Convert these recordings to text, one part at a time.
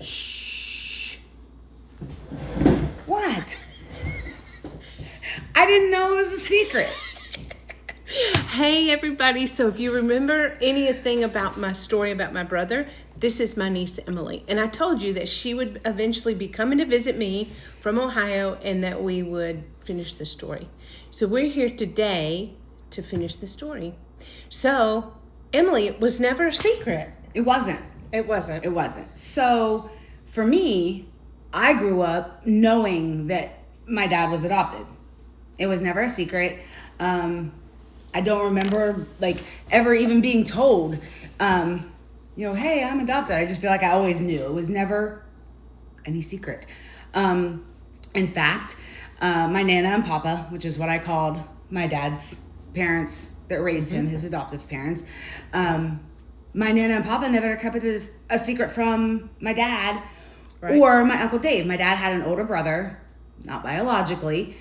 Shh. What? I didn't know it was a secret. Hey everybody, so if you remember anything about my story about my brother, this is my niece Emily. And I told you that she would eventually be coming to visit me from Ohio and that we would finish the story. So we're here today to finish the story. So, Emily, it was never a secret. It wasn't. It wasn't. It wasn't. So, for me, I grew up knowing that my dad was adopted. It was never a secret. I don't remember ever even being told, hey, I'm adopted. I just feel like I always knew. It was never any secret. In fact, my Nana and Papa, which is what I called my dad's parents that raised him, his adoptive parents, my Nana and Papa never kept it a secret from my dad or my Uncle Dave. My dad had an older brother, not biologically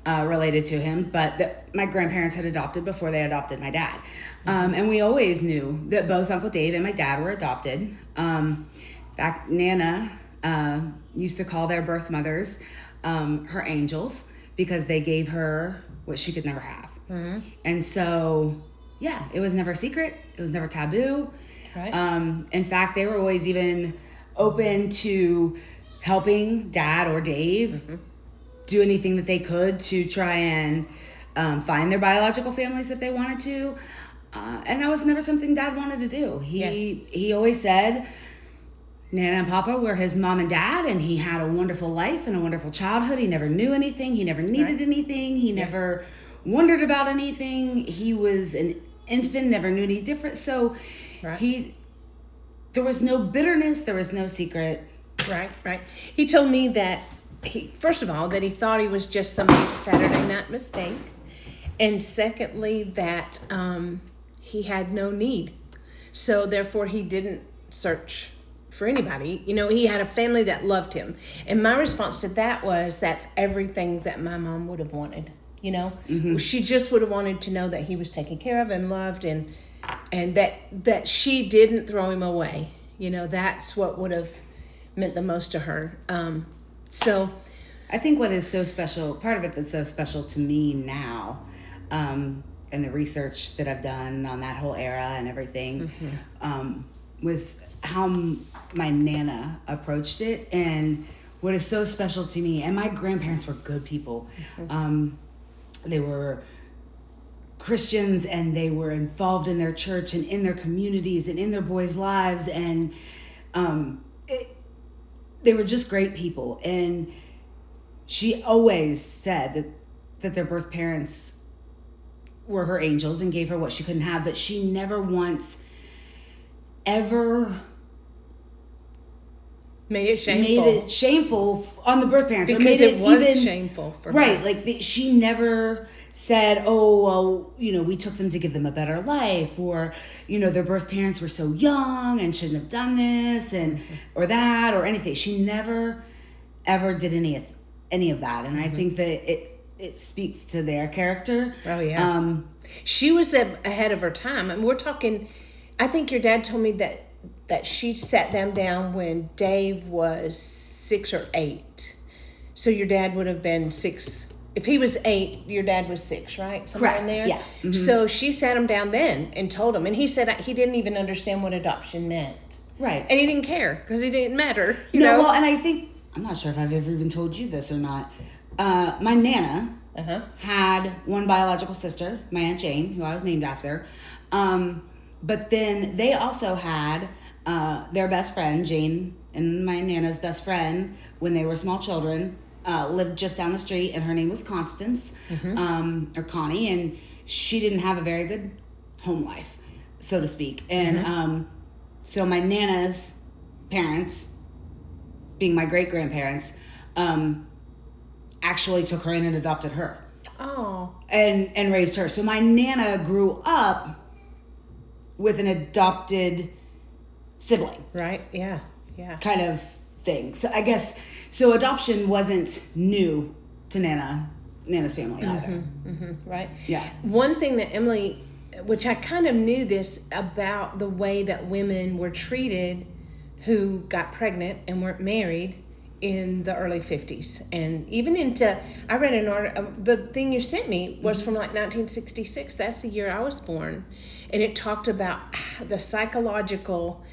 related to him, but that my grandparents had adopted before they adopted my dad. And we always knew that both Uncle Dave and my dad were adopted. In fact, Nana used to call their birth mothers her angels because they gave her what she could never have. Mm-hmm. And so, yeah, it was never a secret. It was never taboo. Right. In fact, they were always even open to helping Dad or Dave do anything that they could to try and find their biological families if they wanted to. And that was never something Dad wanted to do. He always said Nana and Papa were his mom and dad, and he had a wonderful life and a wonderful childhood. He never knew anything. He never needed anything. He never wondered about anything. He was an infant, never knew any different. So there was no bitterness. There was no secret. Right. He told me that first of all, that he thought he was just somebody's Saturday night mistake. And secondly, that he had no need. So therefore, he didn't search for anybody. You know, he had a family that loved him. And my response to that was, that's everything that my mom would have wanted. You know, she just would have wanted to know that he was taken care of and loved, and that she didn't throw him away. You know, that's what would have meant the most to her. So I think what is so special, part of it that's so special to me now, and the research that I've done on that whole era and everything, was how my Nana approached it. And what is so special to me, and my grandparents were good people. They were Christians, and they were involved in their church and in their communities and in their boys' lives. And they were just great people. And she always said that their birth parents were her angels and gave her what she couldn't have, but she never once ever made it shameful on the birth parents. Because it was shameful for her. Right, she never said, oh, well, we took them to give them a better life, or, their birth parents were so young and shouldn't have done this or that or anything. She never, ever did any of that. And I think that it speaks to their character. Oh, yeah. She was ahead of her time. And we're talking, I think your dad told me that she sat them down when Dave was 6 or 8. So your dad would have been 6. If he was 8, your dad was 6, right? Somewhere Correct. in there? Yeah. Mm-hmm. So she sat him down then and told him. And he said he didn't even understand what adoption meant. Right. And he didn't care because it didn't matter. You know? Well, and I think, I'm not sure if I've ever even told you this or not. My Nana had one biological sister, my Aunt Jane, who I was named after. But then they also had their best friend, Jane, and my Nana's best friend, when they were small children, lived just down the street, and her name was Constance, or Connie, and she didn't have a very good home life, so to speak. And so my Nana's parents, being my great-grandparents, actually took her in and adopted her. Oh. And raised her. So my Nana grew up with an adopted sibling. Right, yeah. Kind of thing. So I guess, so adoption wasn't new to Nana's family either. Right. Yeah. One thing that Emily, which I kind of knew this about the way that women were treated who got pregnant and weren't married in the early 50s. And even into, I read an article, the thing you sent me was from like 1966. That's the year I was born. And it talked about the psychological,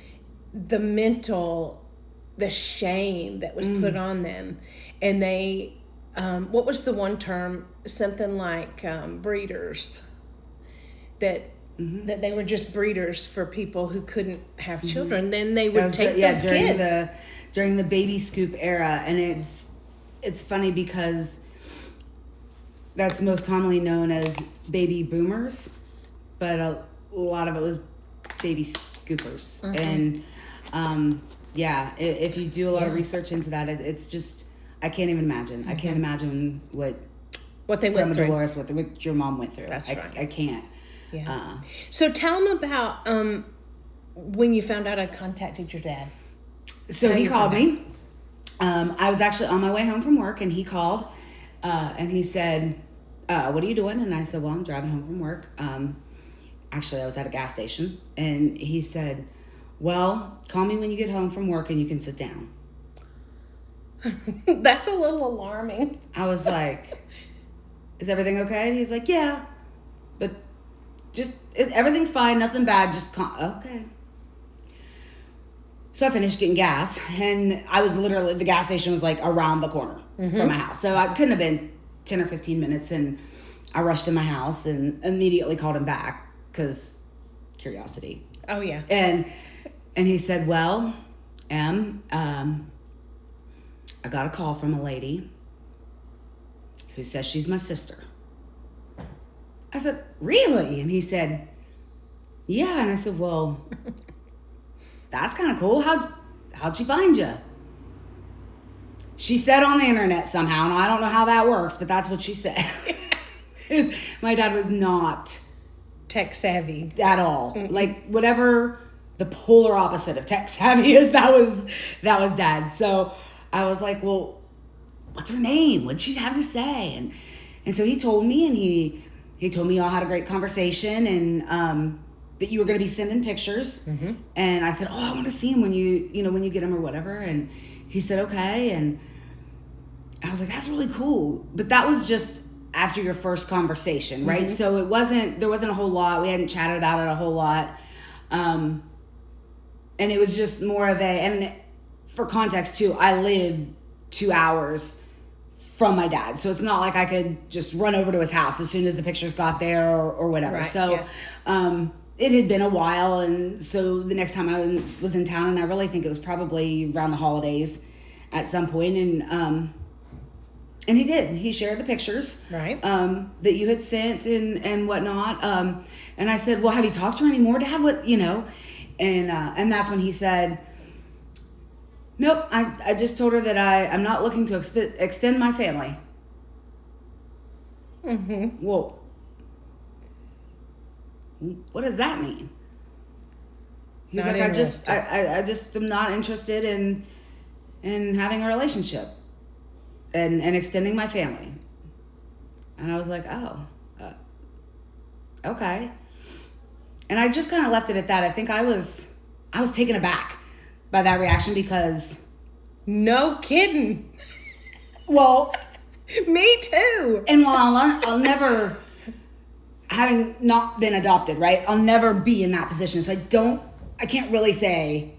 the mental, the shame that was put on them. And they, what was the one term? Something like breeders. That they were just breeders for people who couldn't have children. Then they would take those kids. During the baby scoop era. And it's funny because that's most commonly known as baby boomers, but a lot of it was baby scoopers. And if you do a lot of research into that, it's just, I can't even imagine. I can't imagine what they went through. Dolores, what your mom went through. That's right. I can't. Yeah. So tell them about when you found out I contacted your dad. So he called me. I was actually on my way home from work, and he called, and he said, "What are you doing?" And I said, "Well, I'm driving home from work. Actually, I was at a gas station." And he said, "Well, call me when you get home from work, and you can sit down." That's a little alarming. I was like, "Is everything okay?" And he's like, "Yeah, but everything's fine, nothing bad. Just okay." So I finished getting gas, and I was literally, the gas station was like around the corner from my house. So I couldn't have been 10 or 15 minutes, and I rushed to my house and immediately called him back because curiosity. Oh, yeah. And he said, "Well, Em, I got a call from a lady who says she's my sister." I said, "Really?" And he said, "Yeah." And I said, "Well, that's kind of cool. How'd she find you?" She said on the internet somehow, and I don't know how that works, but that's what she said. My dad was not tech savvy at all. Like, whatever the polar opposite of tech savvy is, that was Dad. So I was like, "Well, what's her name? What'd she have to say?" And so he told me, and he told me y'all had a great conversation, and that you were going to be sending pictures. And I said, "Oh, I want to see him when you get him or whatever." And he said, "Okay." And I was like, "That's really cool." But that was just after your first conversation, right? So there wasn't a whole lot. We hadn't chatted about it a whole lot. And it was just more of and for context too, I live 2 hours from my dad. So it's not like I could just run over to his house as soon as the pictures got there or whatever. Right, so, it had been a while, and so the next time I was in town, and I really think it was probably around the holidays at some point, and he did. He shared the pictures, right, that you had sent and whatnot. And I said, "Well, have you talked to her anymore, Dad? What, And that's when he said, "Nope, I just told her that I'm not looking to extend my family." Well, what does that mean? He's not like, interested. I just am not interested in having a relationship and extending my family. And I was like, "Oh, okay." And I just kind of left it at that. I think I was taken aback by that reaction because, no kidding. well, me too. And while I'll never, having not been adopted, right? I'll never be in that position. So I can't really say,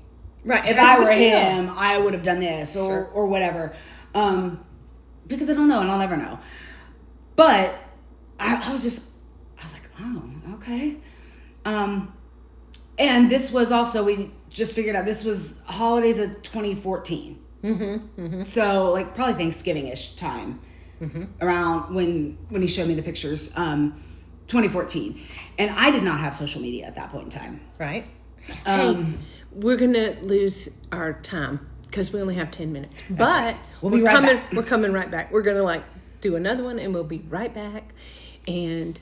right, if I were him, I would have done this or whatever. Because I don't know, and I'll never know. But I was like, "Oh, okay." And this was also, we just figured out, this was holidays of 2014. So like probably Thanksgiving-ish time, around when he showed me the pictures, 2014. And I did not have social media at that point in time. Right. Hey, we're going to lose our time because we only have 10 minutes. But right. We'll be right back. We're coming right back. We're going to do another one, and we'll be right back. And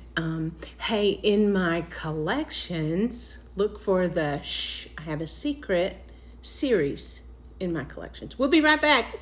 hey, in my collections, look for the Shh, I Have a Secret series in my collections. We'll be right back.